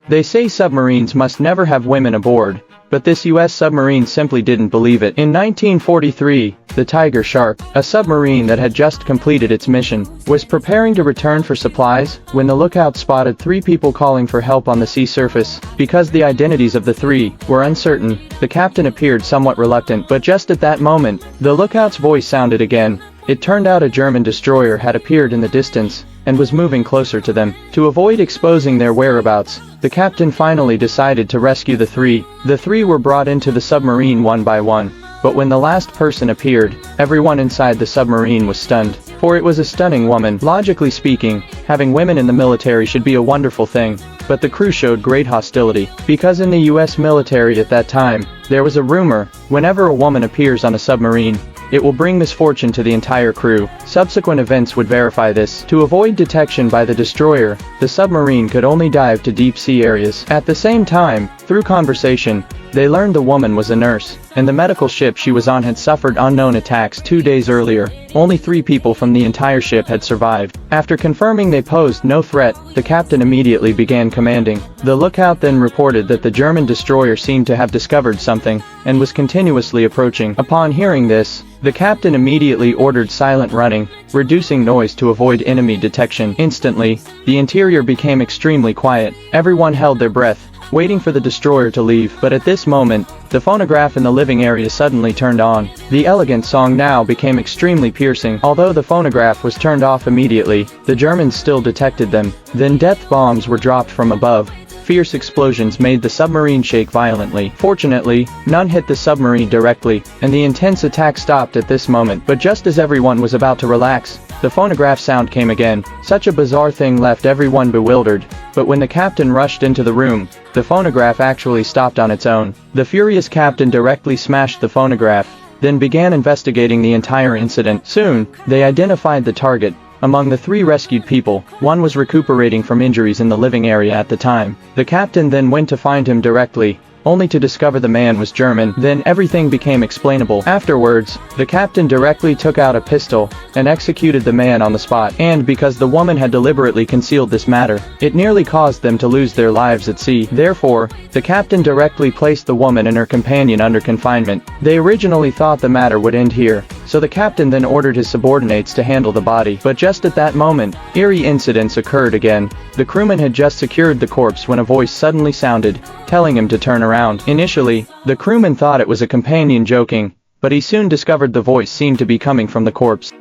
They say submarines must never have women aboard, but this US submarine simply didn't believe it. In 1943, the Tiger Shark, a submarine that had just completed its mission, was preparing to return for supplies when the lookout spotted three people calling for help on the sea surface. Because the identities of the three were uncertain, the captain appeared somewhat reluctant, but just at that moment, the lookout's voice sounded again. It turned out a German destroyer had appeared in the distance and was moving closer to them. To avoid exposing their whereabouts, the captain finally decided to rescue the three. The three were brought into the submarine one by one, but when the last person appeared, everyone inside the submarine was stunned. For it was a stunning woman. Logically speaking, having women in the military should be a wonderful thing, but the crew showed great hostility, because in the US military at that time, there was a rumor, whenever a woman appears on a submarine, it will bring misfortune to the entire crew. Subsequent events would verify this. To avoid detection by the destroyer, the submarine could only dive to deep sea areas. At the same time, through conversation, they learned the woman was a nurse, and the medical ship she was on had suffered unknown attacks 2 days earlier. Only 3 people from the entire ship had survived. After confirming they posed no threat, the captain immediately began commanding. The lookout then reported that the German destroyer seemed to have discovered something, and was continuously approaching. Upon hearing this, the captain immediately ordered silent running, reducing noise to avoid enemy detection. Instantly, the interior became extremely quiet. Everyone held their breath, waiting for the destroyer to leave. But at this moment, the phonograph in the living area suddenly turned on. The elegant song now became extremely piercing. Although the phonograph was turned off immediately, the Germans still detected them. Then death bombs were dropped from above. Fierce explosions made the submarine shake violently. Fortunately, none hit the submarine directly, and the intense attack stopped at this moment. But just as everyone was about to relax, the phonograph sound came again. Such a bizarre thing left everyone bewildered, but when the captain rushed into the room, the phonograph actually stopped on its own. The furious captain directly smashed the phonograph, then began investigating the entire incident. Soon, they identified the target. Among the 3 rescued people, one was recuperating from injuries in the living area at the time. The captain then went to find him directly, only to discover the man was German. Then everything became explainable. Afterwards, the captain directly took out a pistol and executed the man on the spot. And because the woman had deliberately concealed this matter, it nearly caused them to lose their lives at sea. Therefore, the captain directly placed the woman and her companion under confinement. They originally thought the matter would end here, so the captain then ordered his subordinates to handle the body. But just at that moment, eerie incidents occurred again. The crewman had just secured the corpse when a voice suddenly sounded, telling him to turn around. Initially, the crewman thought it was a companion joking, but he soon discovered the voice seemed to be coming from the corpse.